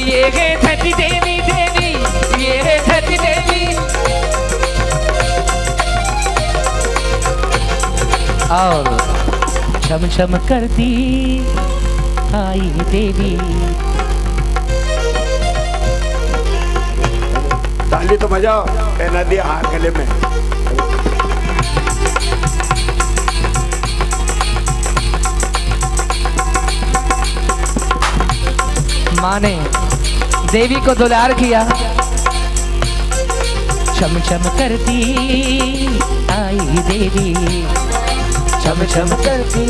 ये है धरती देवी देवी, ये है धरती देवी। और छम छम करती आई देवी। ताली तो बजाओ, नदी हाथ गले में। माँ ने देवी को दुलार किया। छम छम करती आई देवी, छम छम करती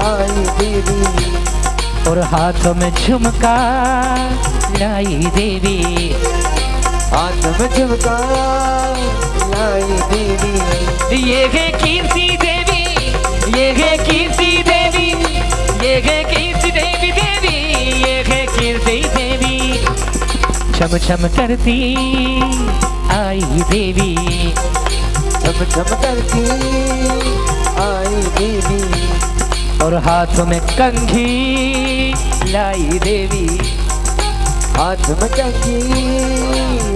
आई देवी। और हाथों में झुमका लाई देवी, हाथों में झुमका लाई देवी। ये है कीर्ति देवी, ये है कीर्ति देवी, ये है कीर्ति देवी देवी, ये है कीर्ति देवी। छम छम करती आई देवी, छम छम करती आई देवी। और हाथों में कंघी लाई देवी, हाथ में कंघी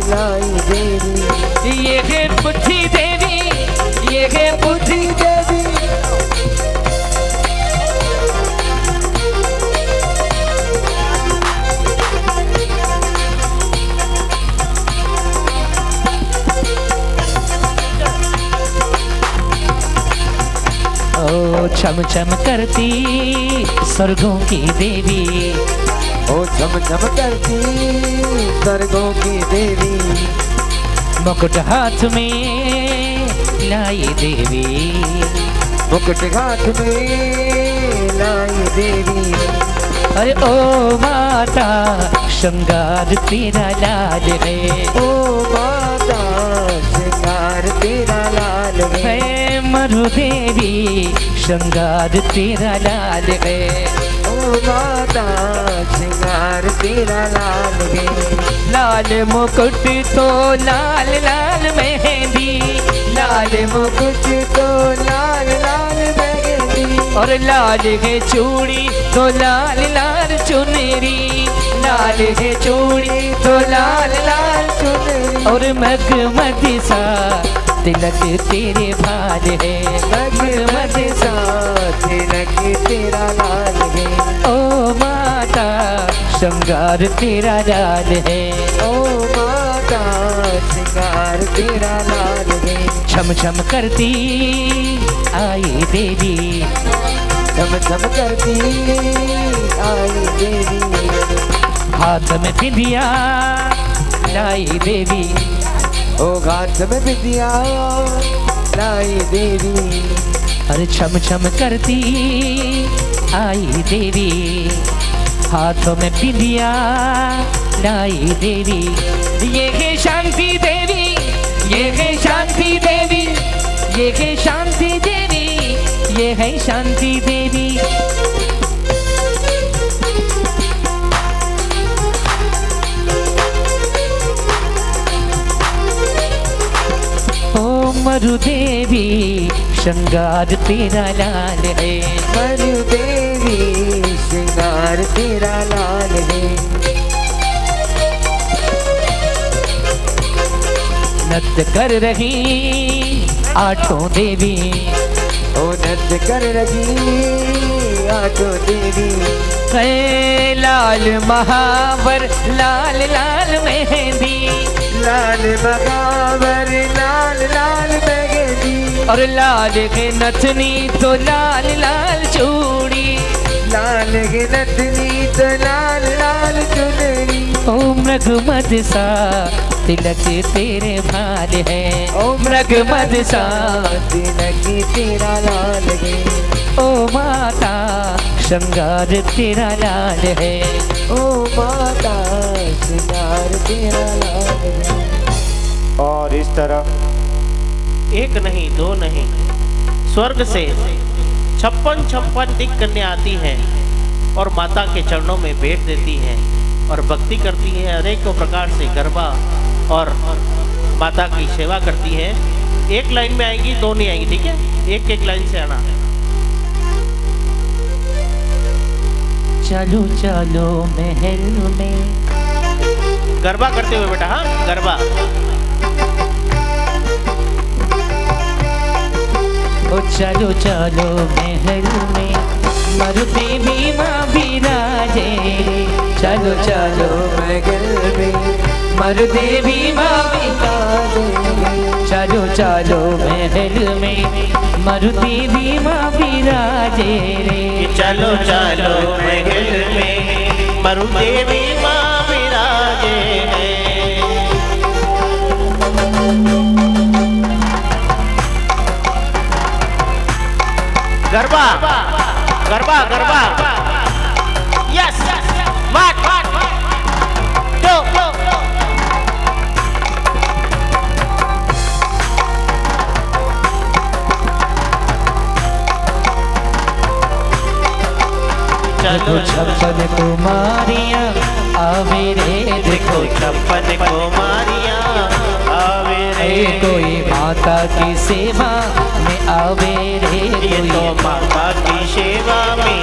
लाई देवी। ये है बुद्धि देवी, ये है बुद्धि देवी। ओ छम छम करती स्वर्गों की देवी, ओ छम छम करती स्वर्गों की देवी। मुकुट हाथ में लाई देवी, मुकुट हाथ में लाई देवी। अरे ओ माता श्रृंगार तेरा लाल है, ओ माता श्रृंगार तेरा लाल है। मरु देवी श्रृंगार तेरा लाल है, ओ माता श्रृंगार तेरा लाल है। लाल मुकुट तो लाल लाल मेहंदी, लाल मुकुट तो लाल लाल मेहंदी। और लाल है चूड़ी तो लाल लाल चुनरी, लाल है चूड़ी तो लाल लाल चुनरी। और मगमग सा तिलक तेरे भाल है, मगमग सा तिलक तेरा लाल है। ओ माता श्रृंगार तेरा लाल है, ओ माता श्रृंगार तेरा लाल है। छम छम करती आई देवी, छम छम करती आई देवी। हाथ में बिंदिया लाई देवी, ओ हाथ में बिंदिया लाई देवी। अरे छम छम करती आई देवी, हाथों में बिंदिया लाई देवी। ये है शांति देवी, ये है शांति देवी, ये है शांति देवी, ये है शांति देवी। मरु देवी श्रृंगार तेरा लाल है, मरु देवी श्रृंगार तेरा लाल है। नृत्य कर रही आठों देवी, ओ नृत्य कर रही आठों देवी। है लाल महावर लाल लाल मेहंदी, लाल महावर लाल लाल मेहंदी। और लाल के नथनी तो लाल लाल चूड़ी, लाल के नथनी तो लाल लाल चुनरी। ओ मृगमद सा तिलक तेरे भाल है, ओ मृगमद सा तिलक तेरा लाल है। ओ माता श्रृंगार तेरा लाल है, ओ माता श्रृंगार तेरा लाल है। और इस तरह एक नहीं दो नहीं, स्वर्ग से 56 दिक कन्या आती हैं और माता के चरणों में भेंट देती हैं और भक्ति करती हैं। अनेकों प्रकार से गरबा और माता की सेवा करती हैं। एक लाइन में आएंगी, दो नहीं आएंगी, ठीक है? एक एक लाइन से आना। चलो चलो महल में। गरबा करते हुए बेटा, हाँ गरबा। ओ चलो चलो महल में, मरुते भी माँ विराजे रे। चलो चलो महल में, मरुते भी माँ विराजे रे। चलो चलो महल में, मरुते भी माँ विराजे रे। चलो चलो महल में, मरुते भी माँ विराजे रे। Garba garba garba. Yes one two. देखो छप्पन कुमारियाँ आवे रे। देखो छप्पन कुमारियाँ आवे रे। कोई माता की सेवा में आवे रे। ये तो माता की सेवा में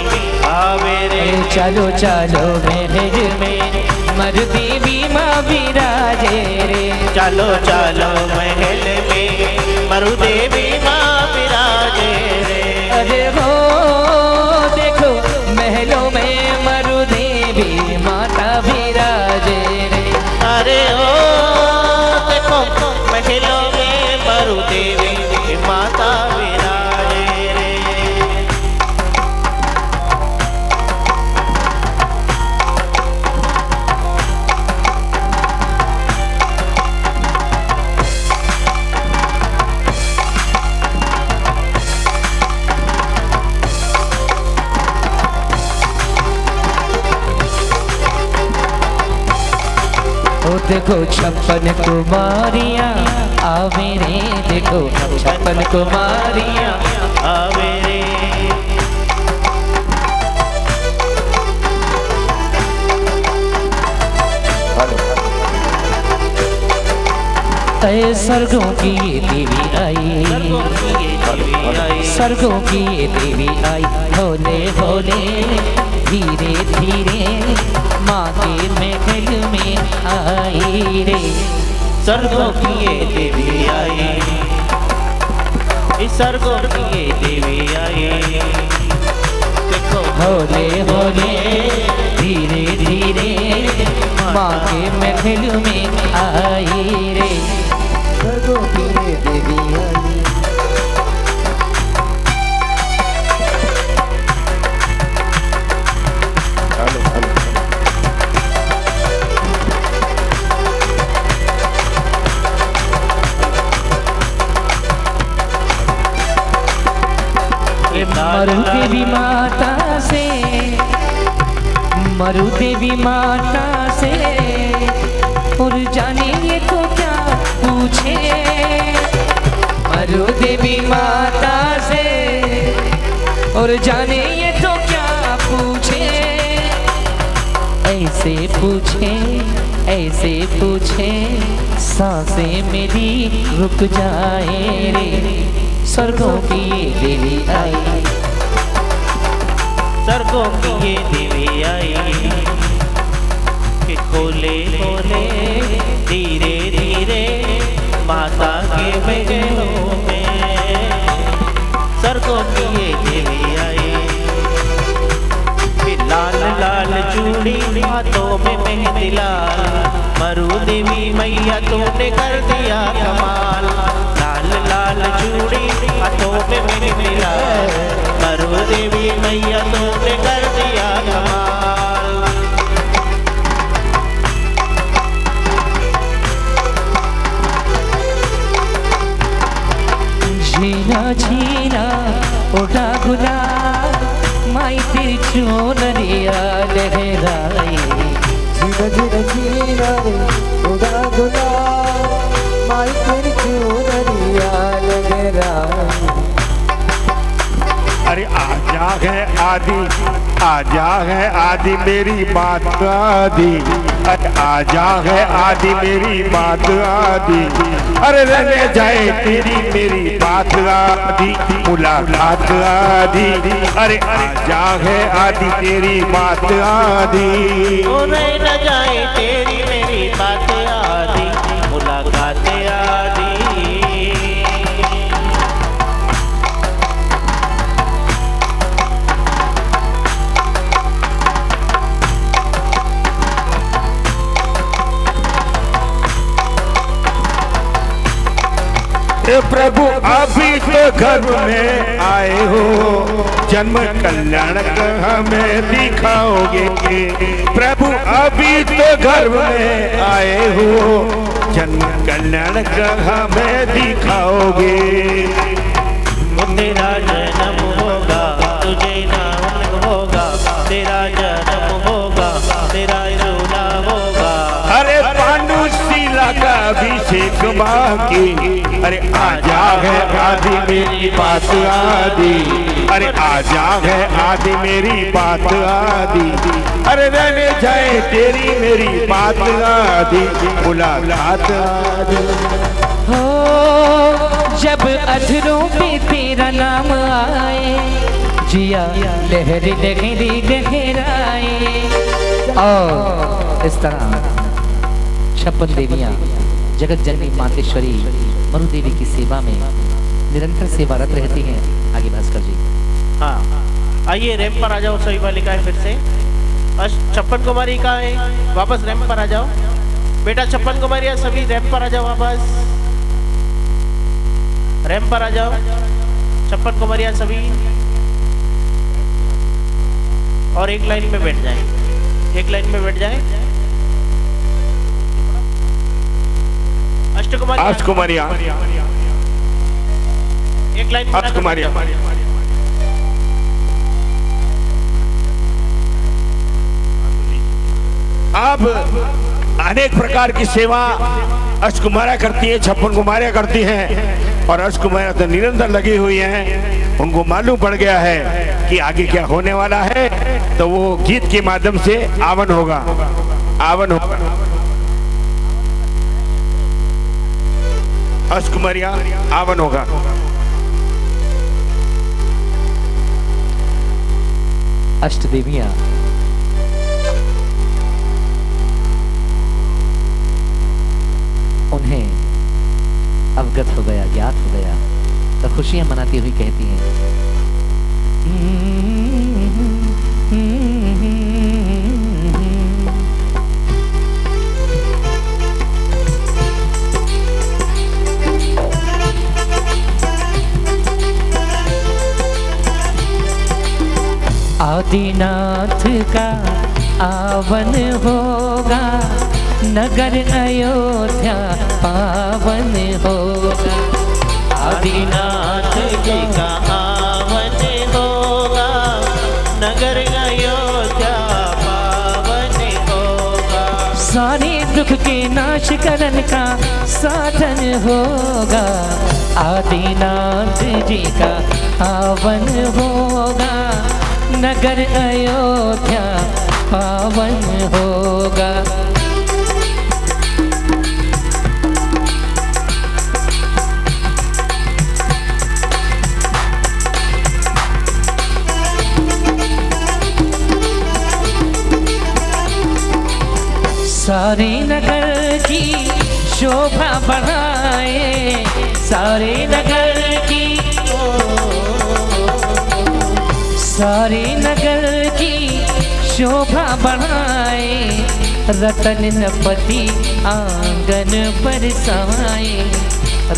आवे रे। चलो चलो महल में, मरुते भी माँ विराजे रे। चलो चलो महल में, मरुते भी माँ विराजे रे। अरे हो देखो महलों में मरुदेवी माता विराजे रे। अरे ओ देखो महलों में मरुदेवी माता विराजे रे। ओ देखो छप्पन कुमारियाँ आवे रे। देखो छप्पन कुमारियाँ आवे रे। तय स्वर्गों की ये देवी आई। स्वर्गों की ये देवी आई। होले होले धीरे धीरे माँ के महल में आई रे। स्वर्गों की ये देवी आई। इस स्वर्गों की ये देवी आई। देखो होले होले धीरे धीरे माँ के महल में आई रे। स्वर्गों की ये देवी आई। मरुदेवी माता से, मरुदेवी माता से और जाने ये तो क्या पूछे। मरुदेवी माता से और जाने ये तो क्या पूछे। ऐसे पूछे ऐसे पूछे सांसें मेरी रुक जाए रे। स्वर्गों की ये देवी आई। स्वर्गों की ये देवी आई। कि खोले खोले धीरे धीरे माता के महलों में। स्वर्गों की ये देवी आई। कि लाल लाल चूड़ी हाथों में मेहंदी लाल। मरुदेवी मैया तूने कर दिया कमाल। लाल लाल चूड़ी हाथों में मेहंदी लाल। मरुदेवी मैया तूने कर दिया कमाल। झीना झीना उड़ा गुलाब माई तेरी चुनरिया लहराई। झीना झीना झीना रे उड़ा गुलाब माई तेरी चुनरिया लहराई। अरे आजा आजा है आदि, आजा है आदि मेरी बात आदि, अरे आजा है आदि मेरी बात आदि, अरे रहने जाए तेरी मेरी बात आदि, मुलाकात आदि, अरे आजा है आदि तेरी बात आदि। रह न जाए तेरी मेरी बात आदि, मुलाकात आदि। प्रभु अभी तो घर में आए हो, जन्म कल्याण हमें दिखाओगे। प्रभु अभी तो घर में आए हो, जन्म कल्याण हमें दिखाओगे। तेरा जन्म होगा तुझे नाम होगा, तेरा जन्म होगा तेरा रोना होगा। अरे पांडुशिला का अभिषेक बाकी, अरे आजा है आदि मेरी बात आदि, अरे आजा है आदि मेरी बात आदि, अरे रहने जाए तेरी मेरी बात आदि, मुलाकात आदि। हो जब अधरों पे तेरा नाम आए, जिया लहरी लहरी लहराए। और इस तरह 56 देवियां जगत जननी मातेश्वरी मरु देवी की सेवा में निरंतर सेवारत रहती हैं। आगे भास्कर जी। हाँ, आइए रैंप पर आ जाओ सभी बालिकाएं फिर से। 56 कुमारी का है, वापस रैंप पर आ जाओ बेटा। 56 कुमारियां सभी रैंप पर आ जाओ, वापस रैंप पर आ जाओ। 56 कुमारियां सभी, और एक लाइन में बैठ जाए, एक लाइन में बैठ जाए। अष्टकुमारियां एक लाइन में। अष्टकुमारियां अब अनेक प्रकार की सेवा अष्टकुमारियां करती है, 56 कुमारियां करती हैं, और अष्टकुमारियां तो निरंतर लगी हुई हैं। उनको मालूम पड़ गया है कि आगे क्या होने वाला है, तो वो गीत के माध्यम से आवन होगा, आवन होगा। अष्टकुमारियां आवन होगा। अष्ट देवियां उन्हें अवगत हो गया, ज्ञात हो गया, तो खुशियां मनाती हुई कहती हैं, आदिनाथ का आवन होगा, नगर अयोध्या पावन होगा। आदिनाथ जी का आवन होगा, नगर अयोध्या पावन होगा। सारे दुख के नाश करन का साधन होगा, आदिनाथ जी का आवन होगा, नगर अयोध्या पावन होगा। सारे नगर की शोभा बढ़ाए, सारे नगर की, सारे नगर की शोभा बढ़ाए, रतन नपति आंगन बरसाए,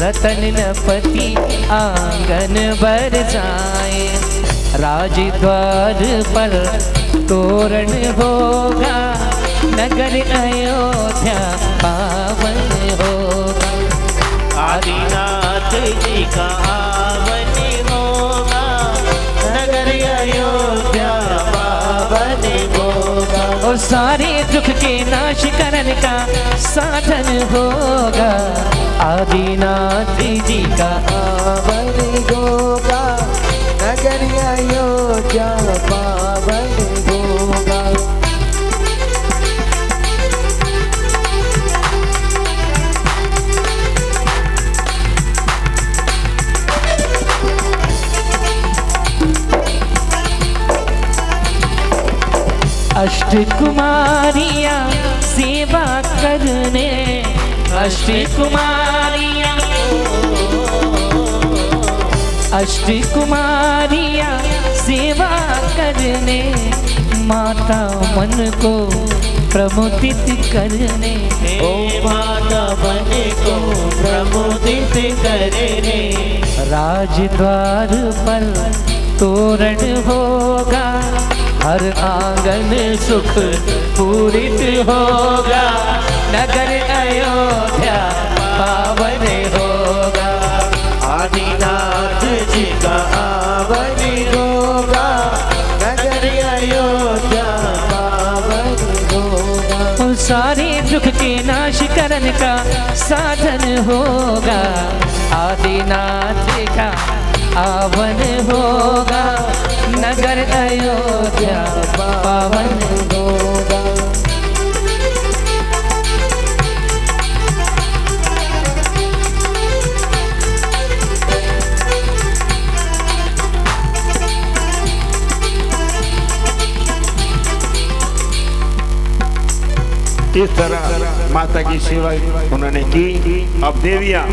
रतन नपति आंगन बरसाए। राजद्वार पर तोरण होगा, नगर अयोध्या पावन होगा। आदिनाथ जी का आवन होगा, नगर अयोध्या पावन होगा। और सारे दुख के नाश करने का साधन होगा, आदिनाथ जी का आवन होगा, नगर अयोध्या अयोध्या पावन होगा। अष्ट कुमारियाँ सेवा करने, अष्ट कुमारियाँ, अष्ट कुमारियाँ सेवा करने, माता मन को प्रमुदित करने, हे माता मन को प्रमुदित करने। राजद्वार पर तोरण होगा, हर आंगन सुख पूरित होगा, नगर अयोध्या पावन होगा। आदिनाथ जी का आवन होगा, नगर अयोध्या पावन होगा। उन सारे दुख के नाश करने का साधन होगा, आदिनाथ का आवन होगा, नगर अयोध्या पावन होगा। इस तरह माता की सेवा उन्होंने की। अब देवियाँ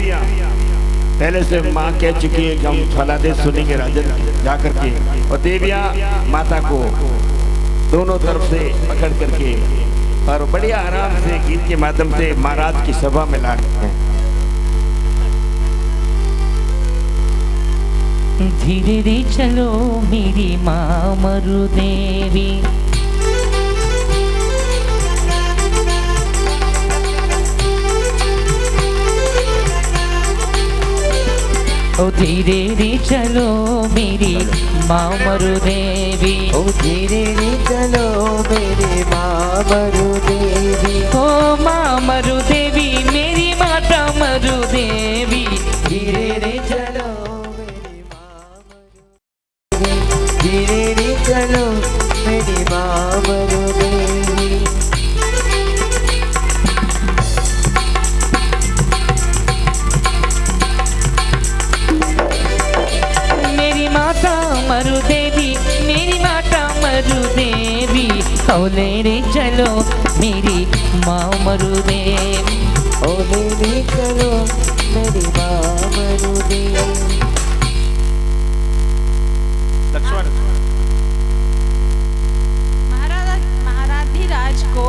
पहले से माँ कह चुकी है कि हम फलादे सुनेंगे राजन जाकर के, और देवियाँ माता को दोनों तरफ से पकड़ करके और बड़े आराम से गीत के माध्यम से महाराज की सभा में ला रहे हैं। धीरे धीरे चलो मेरी माँ मरु देवी, ओ धीरे धीरे चलो मेरी माँ मरु देवी, ओ धीरे धीरे चलो मेरी माँ मरु देवी। ओ माँ मरु देवी मेरी माता मरु देवी, धीरे धीरे चलो मेरी माँ मरु देवी। धीरे धीरे चलो मेरी माँ मरु देवी। मेरी माता मरु देवी, मेरी माता मरु देवी, ओले रे चलो मेरी माँ मरु देवी, ओले रे चलो मेरी माँ मरु देवी। लक्ष्मण महाराधिराज को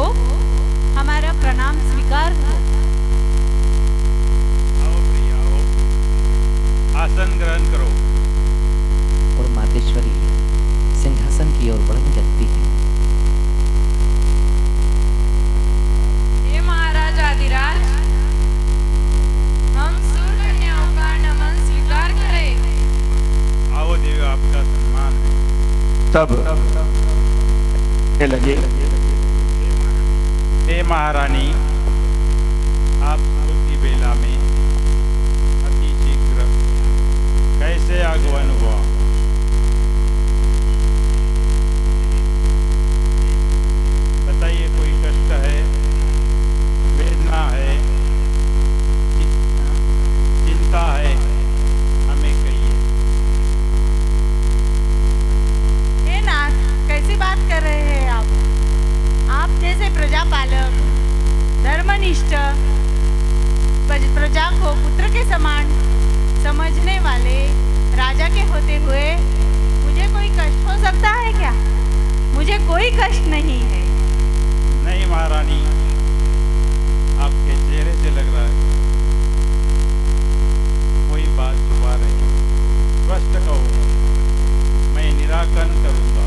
हमारा प्रणाम स्वीकार हो। आओ प्रिया आओ, आसन ग्रहण करो। और मातेश्वरी सिंहासन की ओर बढ़ने लगती है। हे महाराज आदिराज, हम सूर कन्याओं का नमन स्वीकार करें। आओ देवी, आपका सम्मान है। तब लगे हे महारानी, आप सुबह की बेला में अति शीघ्र कैसे आगमन हुआ? बताइए, कोई कष्ट है, वेदना है, चिंता है, हमें कहिए। हे नाथ, कैसी बात कर रहे हैं आप? आप जैसे प्रजापालक, धर्मनिष्ठ, प्रजा को पुत्र के समान समझने वाले राजा के होते हुए मुझे कोई कष्ट हो सकता है क्या? मुझे कोई कष्ट नहीं है। नहीं महारानी, आपके चेहरे से लग रहा है कोई बात छुपा रही। स्पष्ट कहो, मैं निराकरण करूंगा।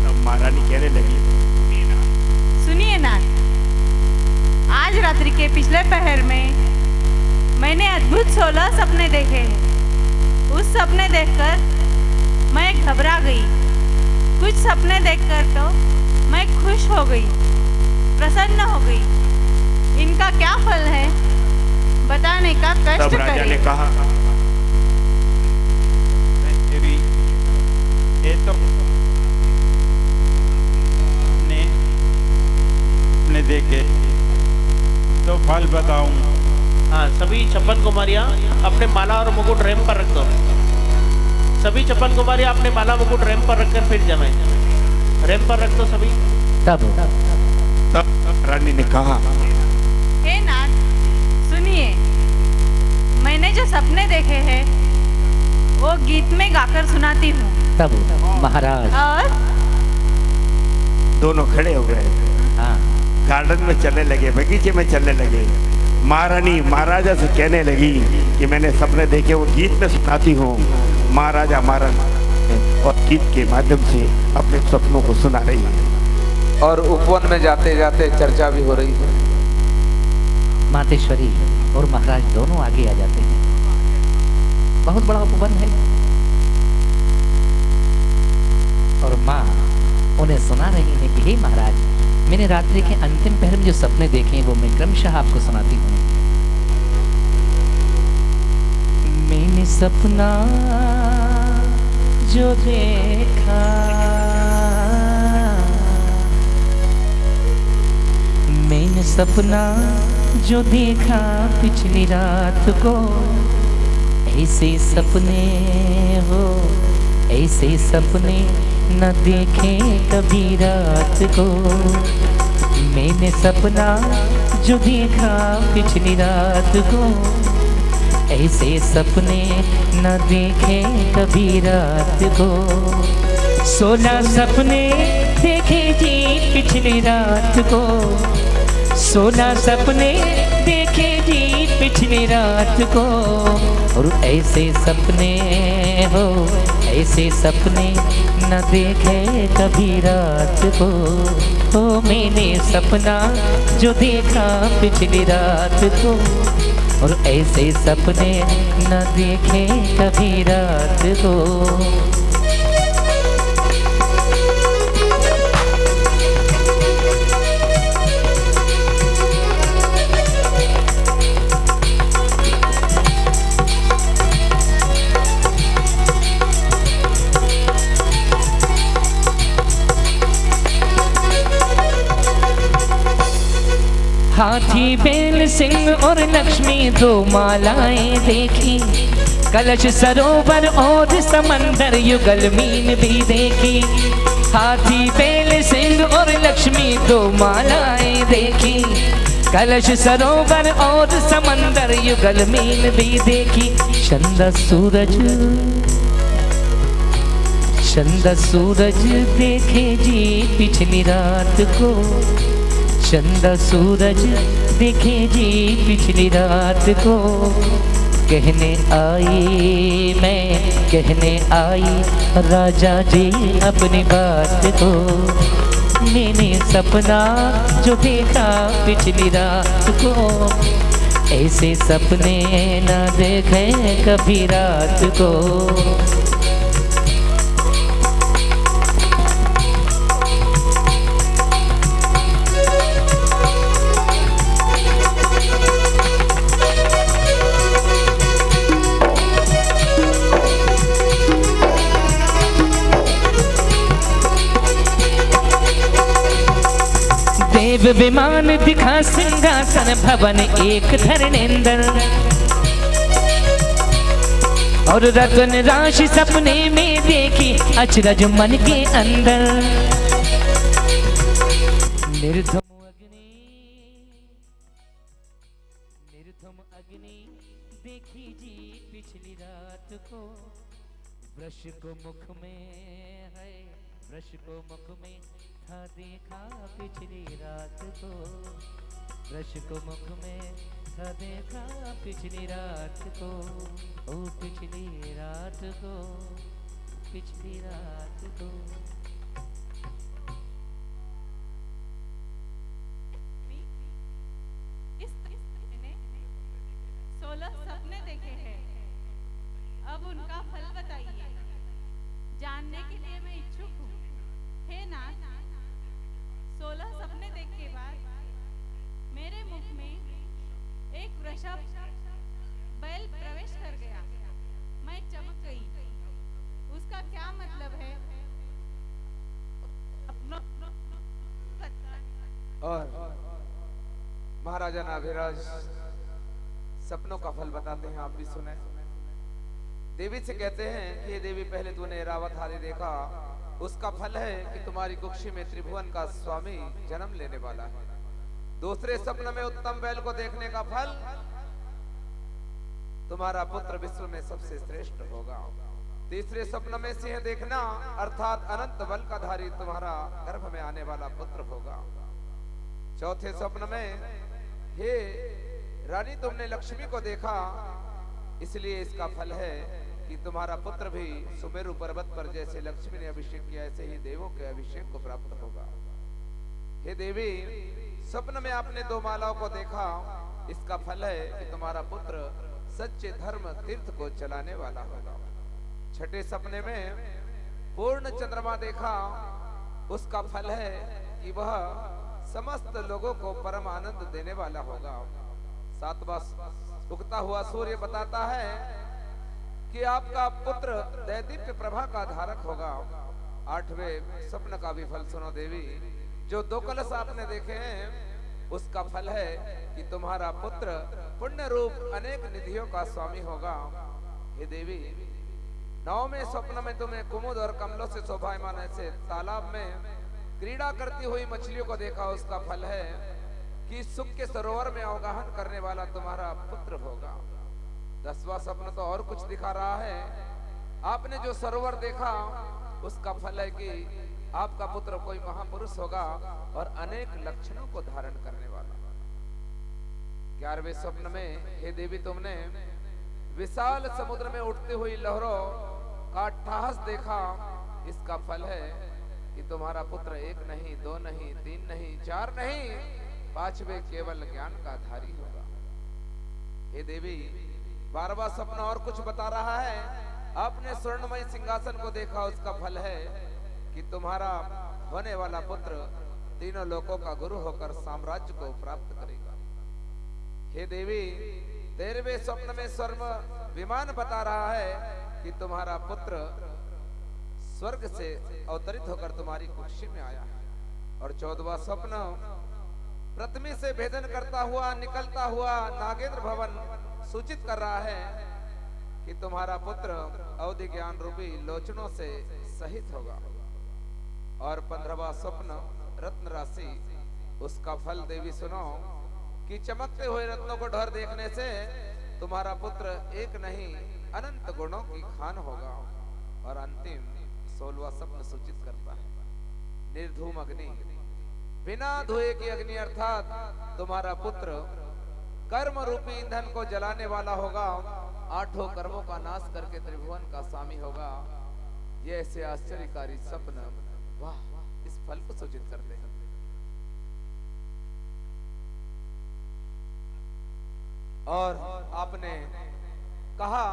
तब महारानी कहने लगी, सुनिए नाथ, आज रात्रि के पिछले पहर में मैंने अद्भुत 16 सपने देखे हैं। उस सपने देखकर मैं घबरा गई, कुछ सपने देखकर तो मैं खुश हो गई, प्रसन्न हो गई। इनका क्या फल है बताने का कष्ट तब राजा ने करिए। कहा, देवी, ये तो देखे तो फल बताऊं। हाँ, सभी 56 कुमारियाँ अपने माला और मुकुट रैंप पर रख दो। सभी 56 कुमारियाँ अपने माला मुकुट रैंप पर रखकर फिर जमे। रैंप पर रख दो सभी। तब तब रानी ने कहा, हे नाथ, सुनिए, मैंने जो सपने देखे हैं वो गीत में गाकर सुनाती हूँ। तब महाराज और दोनों खड़े हो गए, हाँ गार्डन में चलने लगे, बगीचे में चलने लगे। महारानी महाराजा से कहने लगी कि मैंने सपने देखे वो गीत में सुनाती हूँ। महाराजा महारानी और गीत के माध्यम से अपने सपनों को सुना रही है। और उपवन में जाते जाते चर्चा भी हो रही है। मातेश्वरी और महाराज दोनों आगे आ जाते हैं। बहुत बड़ा उपवन है और माँ उन्हें सुना रही है कि हे महाराज, मैंने रात्रि के अंतिम पहर में जो सपने देखे हैं वो मैं क्रमशः आपको सुनाती हूँ। मैंने सपना जो देखा, मैंने सपना जो देखा पिछली रात को, ऐसे सपने हो, ऐसे सपने न देखे कभी रात को। मैंने सपना जो देखा पिछली रात को, ऐसे सपने न देखे कभी रात को। 16 सपने देखे जी पिछली रात को, 16 सपने देखे जी पिछली रात को। और ऐसे सपने हो, ऐसे सपने न देखे कभी रात को। ओ मैंने सपना जो देखा पिछली रात को, और ऐसे सपने न देखे कभी रात को। हाथी बैल सिंह और लक्ष्मी दो मालाएं देखी, कलश सरोवर और समंदर युगल मीन भी देखी। हाथी बैल सिंह और लक्ष्मी दो मालाएं देखी, कलश सरोवर और समंदर युगल मीन भी देखी। चंदा सूरज, चंदा सूरज देखे जी पिछली रात को, चंदा सूरज देखे जी पिछली रात को। कहने आई मैं, कहने आई राजा जी अपनी बात को। मैंने सपना जो देखा पिछली रात को, ऐसे सपने न देखे कभी रात को। देव विमान दिखा सिंहासन भवन एक धरणेंद्र, और रत्न राशि सपने में देखी अचरज मन के अंदर। निर्धम अग्नि, निर्धम अग्नि देखी जी पिछली रात को। वृष को मुख में है, वृष को मुख में था देखा पिछली रात को। वृष को मुख में था देखा पिछली रात को। ओ पिछली रात को, पिछली रात को। मैंने 16 सपने देखे हैं, अब उनका फल बताइए, जानने के लिए मैं इच्छुक हूँ। हे नाथ, 16 सपने देख के बाद मेरे मुख में एक वृषभ बैल प्रवेश कर गया। मैं चमक गई। उसका क्या मतलब है? और महाराजा नाभिराज सपनों का फल बताते हैं, आप भी सुने। देवी से कहते हैं कि ये देवी, पहले तूने एरावत हारी देखा, उसका फल है कि तुम्हारी कुक्षी में त्रिभुवन का स्वामी जन्म लेने वाला है। दूसरे स्वप्न में उत्तम बैल को देखने का फल, तुम्हारा पुत्र विश्व में सबसे श्रेष्ठ होगा। तीसरे स्वप्न में सिंह देखना, अर्थात अनंत बल का धारी तुम्हारा गर्भ में आने वाला पुत्र होगा। चौथे स्वप्न में, हे रानी, तुमने लक्ष्मी को देखा, इसलिए इसका फल है कि तुम्हारा पुत्र भी सुमेरु पर्वत पर जैसे लक्ष्मी ने अभिषेक किया, ऐसे ही देवों के अभिषेक को प्राप्त होगा। हे देवी, स्वप्न में आपने 2 मालाओं को देखा, इसका फल है कि तुम्हारा पुत्र सच्चे धर्म तीर्थ को चलाने वाला होगा। छठे सपने में पूर्ण चंद्रमा देखा, उसका फल है कि वह समस्त लोगों को परम आनंद देने वाला होगा। सातवां उगता हुआ सूर्य बताता है कि आपका पुत्र दैदीप्य प्रभा का धारक होगा। आठवें स्वप्न का भी फल सुनो देवी, जो 2 कलश आपने देखे हैं, उसका फल है कि तुम्हारा पुत्र पुण्य रूप अनेक निधियों का स्वामी होगा। हे देवी, 9वें स्वप्न में तुम्हें कुमुद और कमलों से शोभायमान ऐसे तालाब में क्रीड़ा करती हुई मछलियों को देखा, उसका फल है कि सुख के सरोवर में अवगाहन करने वाला तुम्हारा पुत्र होगा। 10वां स्वप्न तो और कुछ दिखा रहा है। आपने जो सरोवर देखा, उसका फल है कि आपका पुत्र कोई महापुरुष होगा और अनेक लक्षणों को धारण करने वाला। 11वें स्वप्न में, हे देवी, तुमने विशाल समुद्र में उठती हुई लहरों का अट्टहास देखा, इसका फल है कि तुम्हारा पुत्र 1 नहीं, 2 नहीं, 3 नहीं, 4 नहीं, 5वें केवल ज्ञान का धारी होगा। हे देवी, 12वां स्वप्न और कुछ बता रहा है। आपने स्वर्णमय सिंहासन को देखा, उसका फल है कि तुम्हारा होने वाला पुत्र तीनों लोकों का गुरु होकर साम्राज्य को प्राप्त करेगा। हे देवी, 13वें स्वप्न में स्वर्ण विमान बता रहा है कि तुम्हारा पुत्र स्वर्ग से अवतरित होकर तुम्हारी कुक्षी में आया है। और 14वां स्वप्न पृथ्वी से भेदन करता हुआ निकलता हुआ नागेंद्र भवन सूचित कर रहा है कि तुम्हारा पुत्र अवधि ज्ञान रूपी लोचनों से सहित होगा। और 15वां स्वप्न रत्न राशि, उसका फल देवी सुनो कि चमकते हुए रत्नों को ढेर देखने से तुम्हारा पुत्र 1 नहीं, अनंत गुणों की खान होगा। और अंतिम 16वां स्वप्न सूचित करता है निर्धूम अग्नि, बिना धुएं की अग्नि, अर्थात तुम्हारा पुत्र कर्म रूपी ईंधन को जलाने वाला होगा। 8 कर्मों का नाश करके त्रिभुवन का स्वामी होगा। ये ऐसे आश्चर्यकारी स्वप्न, वाह, इस फल को सूचित करते हैं। और आपने कहा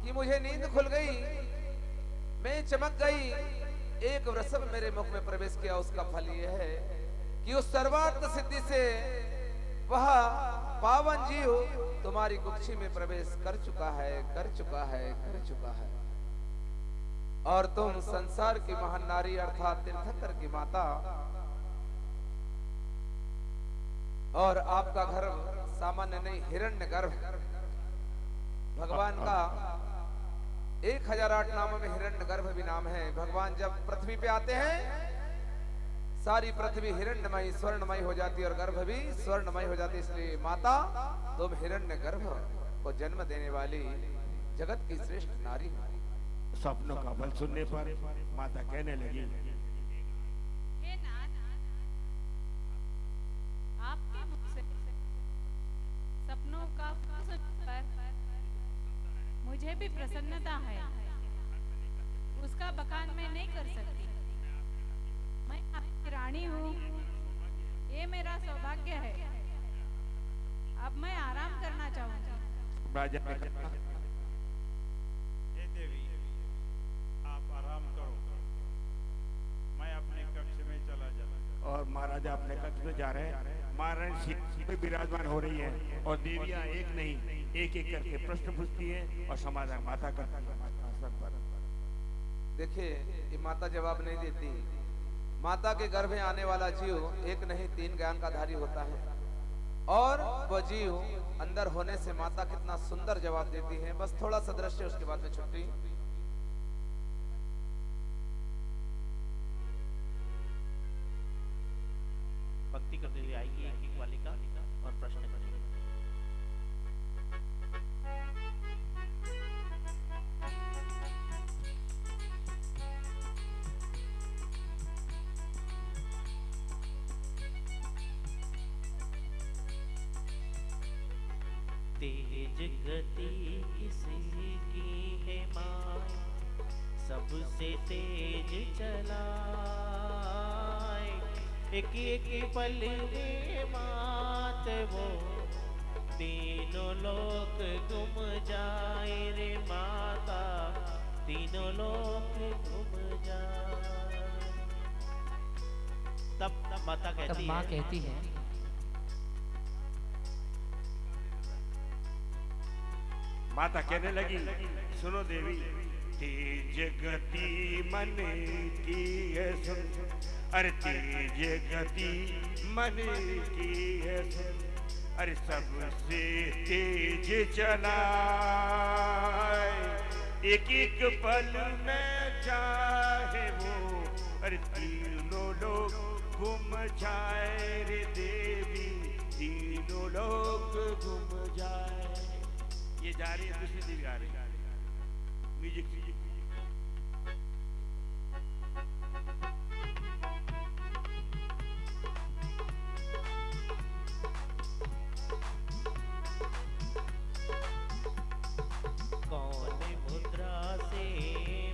कि मुझे नींद खुल गई, मैं चमक गई, एक वृषभ मेरे मुख में प्रवेश किया। उसका फल यह है कि उस सर्वार्थ सिद्धि से वह पावन जीव तुम्हारी कुक्षी में प्रवेश कर चुका है, कर चुका है, कर चुका है। और तुम संसार की महान नारी अर्थात तीर्थंकर की माता, और आपका गर्भ सामान्य नहीं, हिरण्यगर्भ। भगवान का 1008 नामों में हिरण्यगर्भ भी नाम है। भगवान जब पृथ्वी पे आते हैं, सारी पृथ्वी हिरण्यमयी स्वर्णमयी हो जाती है और गर्भ भी स्वर्णमयी हो जाती है। इसलिए माता, तुम हिरण्यगर्भ को जन्म देने वाली जगत की श्रेष्ठ नारी हो। स्वप्नों का फल सुनने पर माता कहने लगी, हे नाथ, आपके मुख से सपनों का सुनकर मुझे भी प्रसन्नता है। उसका बखान मैं नहीं कर सकती। मैं आपकी रानी हूँ, ये मेरा सौभाग्य है। अब मैं आराम करना चाहूंगी। राजा हे देवी, आप आराम करो, मैं अपने कक्ष में चला जाता। और महाराजा अपने कक्ष में जा रहे हैं। महारानी सीट पे विराजमान हो रही है और देवियां एक नहीं, एक एक करके प्रश्न पूछती हैं और समाधान माता करती है। देखिए, ये माता जवाब नहीं देती। माता के गर्भ में आने वाला जीव 1 नहीं 3 ज्ञान का धारी होता है। और वो जीव अंदर होने से माता कितना सुंदर जवाब देती है। बस थोड़ा सा दृश्य, उसके बाद में छुट्टी। भक्ति करते हुए आएगी एक एक बालिका और प्रश्न करेगी। तेज गति किसी की है माँ, सबसे तेज चलाए, एक एक पल में मात वो तीनों लोक गुम जाए रे माता, तीनों लोक गुम जाए। तब माता कहती तब माँ है, कहती है, माता कहने लगी, सुनो देवी, तेज गति मन की है सुन, अरे तेज गति मन की है सुन, अरे सबसे तेज चलाए, एक एक पल में चाहे वो, अरे तीनों लोग घूम जाए रे देवी, तीनों लोग घूम जाए। ये जा रही है, दूसरी देवी आ रही है। म्यूजिक कौन मुद्रा से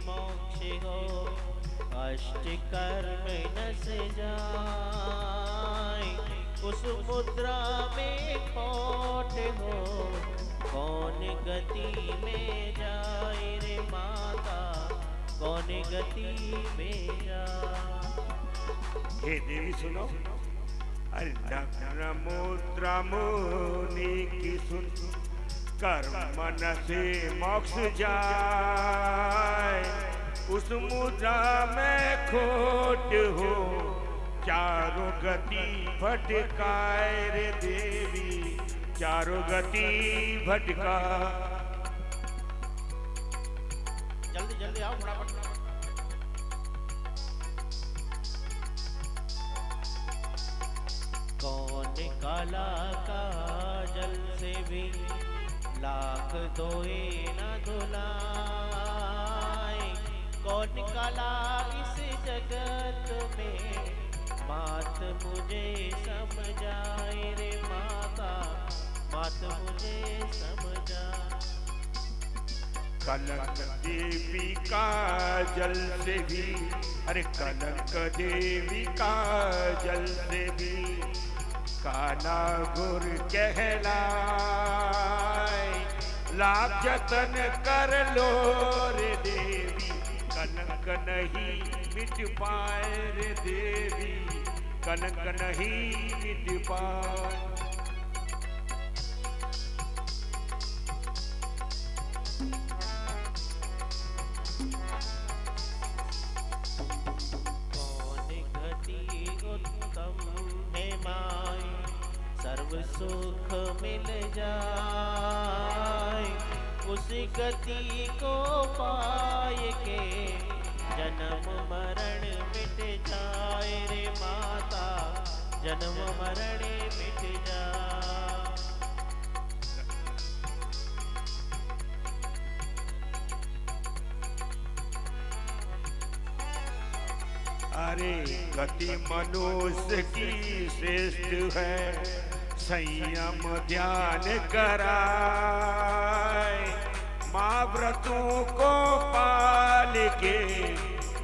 मोक्ष हो, अष्ट कर्म नस जाए, उस मुद्रा में खोट हो, कौन गति में जाए रे माता, कौन गति में जाए। हे देवी सुनो, अरे नग्न मुद्रा मुनि की सुन, कर्म न से मोक्ष जाए, उस मुद्रा में खोट हो, चारों गति भटकाए रे देवी, चारों गति भटका। जल्दी जल्दी आओ फटाफट। कौन काला काजल से भी लाख धोए न धुलाए, कौन काला इस जगत में मात मुझे समझाए रे माता, बात मुझे समझा। कलंक देवी का जल से भी, अरे कलंक देवी का जल से भी, काला गुर कहलाए, लाख जतन कर लो रे देवी, कलंक नहीं मिट पाए रे देवी, कलंक नहीं मिट पाए। सर्व सुख मिल जाए, उस गति को पाए के जन्म मरण मिट जाए रे माता, जन्म मरण मिट जाए। अरे गति मनुष्य की श्रेष्ठ है, संयम ध्यान कराए, माँ व्रतों को पाल के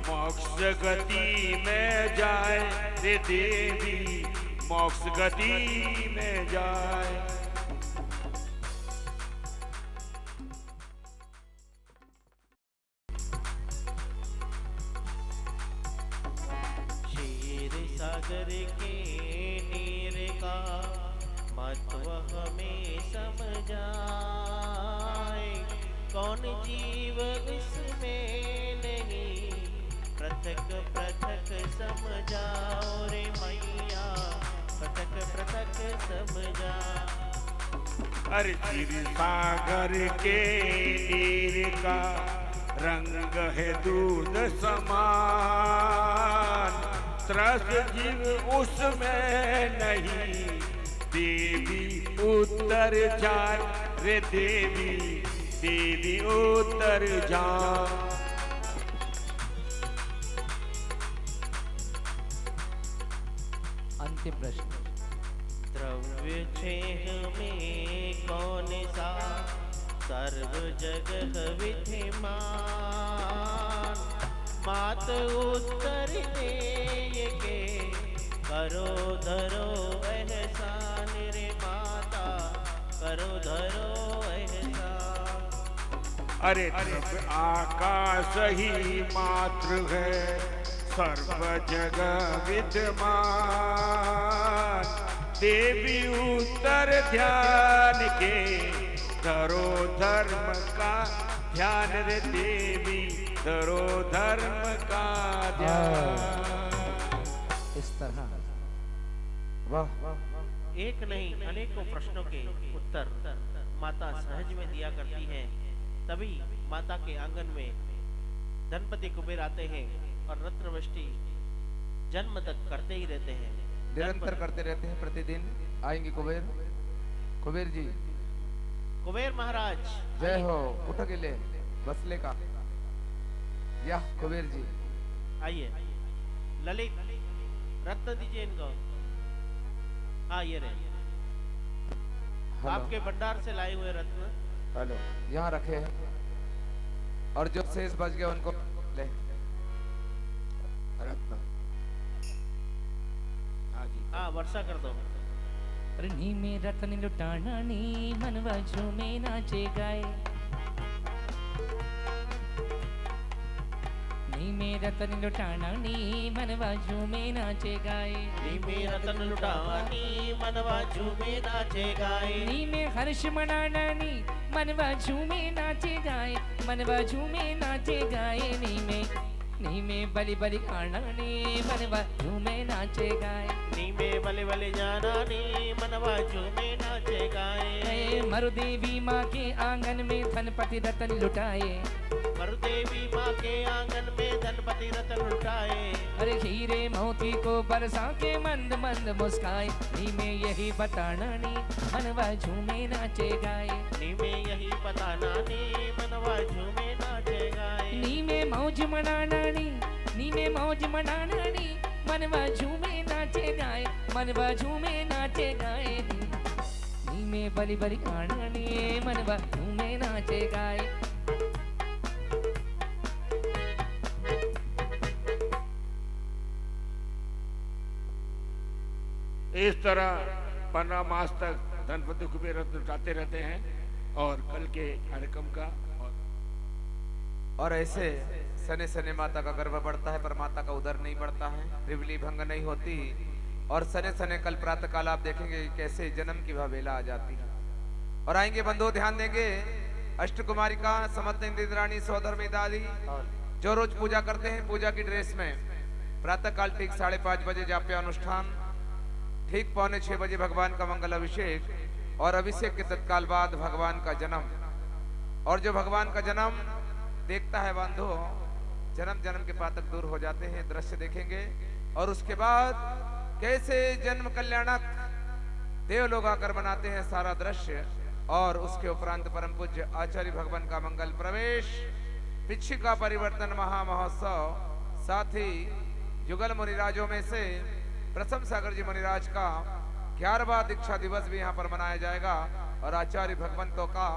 मोक्ष गति में जाए रे देवी, मोक्ष गति में जाए। सागर के नीर का महत्व हमें समझाए, कौन जीव इसमें नहीं पृथक पृथक समझाओ रे मैया, पृथक पृथक समझा। अरे क्षीर सागर के नीर का रंग है दूध समान, त्रस जीव उसमें नहीं, देवी उत्तर जान रे देवी, देवी उत्तर जान। अंतिम प्रश्न। द्रव्य छेह में कौन सा सर्व जगह विद्यमान, मात उत्तर दे के करो धरो एहसान रे माता, करो धरो एहसान। अरे द्रव्य आकाश ही मात्र है, सर्व जगह विद्यमान, देवी उत्तर ध्यान के धरो धर्म का ध्यान रे देवी, धरो धर्म का ध्यान। इस तरह वाह एक नहीं अनेकों प्रश्नों के उत्तर माता सहज में दिया करती हैं। तभी माता के आंगन में धनपति कुबेर आते हैं और रत्नवृष्टि जन्म तक करते ही रहते हैं, निरंतर करते रहते हैं। प्रतिदिन आएंगे कुबेर, कुबेर जी कुबेर महाराज जय हो। उठ के ले बसले का या कुबेर जी आइए। ललित रत्न दीजिए इनको। हाँ ये रहे हेलो आपके भंडार से लाए हुए रत्न। हेलो यहाँ रखे हैं और जो शेष बच गया उनको ले रत्न। हाँ जी हाँ वर्षा कर दो। नी में रतन लुटाना नी मनवा झूमे नाचे गाए, नी में रतन लुटाना नी मनवा झूमे नाचे गाए, नी में रतन लुटानी मनवा झूमे नाचे गाए, नी में हर्ष मनाना नी मनवा झूमे नाचे गाए, मनवा झूमे नाचे गाए, नी में बलि बलि खाना नी मनवा झूमे नाचे गाए, नी में बले बले जाना नी मनवा झूमे नाचे गाए। मरुदेवी माँ के आंगन में धनपति रतन लुटाए, मरुदेवी माँ के आंगन में धनपति रतन लुटाए, अरे हीरे मोती को बरसा के मंद मंद मुस्काए, नी में यही बताना नी मनवा झूमे नाचे गाए, नी में यही बताना नी मनवा झूमे नाचे गाए, नी में मौज मनाना नी में मौज मनाना नी मनवा झूमे नाचे गाए, मनवा झूमे नाचे गाए, नी में बलि बलि खाना नी मनवा झूमे नाचे गाए। इस तरह 15 मास तक धनपति कुबेर रत्न लुटाते रहते हैं और कल के कार्यक्रम का और ऐसे सने सने माता का गर्भ बढ़ता है पर माता का उदर नहीं बढ़ता है, त्रिवली भंग नहीं होती। और सने सने कल प्रातः काल आप देखेंगे कैसे जन्म की भावेला आ जाती है। और आएंगे बंधु ध्यान देंगे अष्ट कुमारी का समस्त इंद्राणी सौधर्मी दादी जो रोज पूजा करते हैं पूजा की ड्रेस में प्रातः काल ठीक 5:30 बजे जाप्य अनुष्ठान, ठीक 5:45 बजे भगवान का मंगल अभिषेक और अभिषेक के तत्काल बाद भगवान का जन्म। और जो भगवान का जन्म देखता है बंधु जन्म जन्म के पातक दूर हो जाते हैं, दृश्य देखेंगे। और उसके बाद कैसे जन्म कल्याणक देवलोग आकर बनाते हैं सारा दृश्य। और उसके उपरांत परम पूज्य आचार्य भगवान का मंगल प्रवेश, पिछिका परिवर्तन महामहोत्सव, साथ ही युगल मुनिराजों में से प्रथम सागर जी मुनिराज का 11वां दीक्षा दिवस भी यहाँ पर मनाया जाएगा। और आचार्य भगवंतों का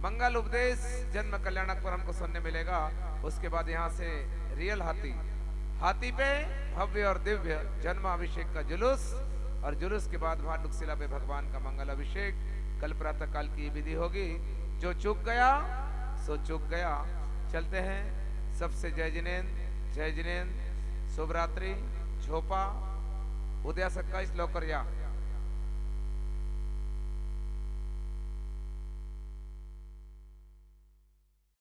मंगल उपदेश जन्म कल्याणक पर हमको सुनने मिलेगा। उसके बाद यहाँ से रियल हाथी पे भव्य और दिव्य जन्माभिषेक का जुलूस और जुलूस के बाद भांडुक शिला पे भगवान का मंगल अभिषेक। कल प्रातः काल की विधि होगी। जो चूक गया सो चूक गया। चलते हैं सबसे जय जिनेन्द्र, शुभ रात्रि, झोपा, उदया 27 लौकरिया।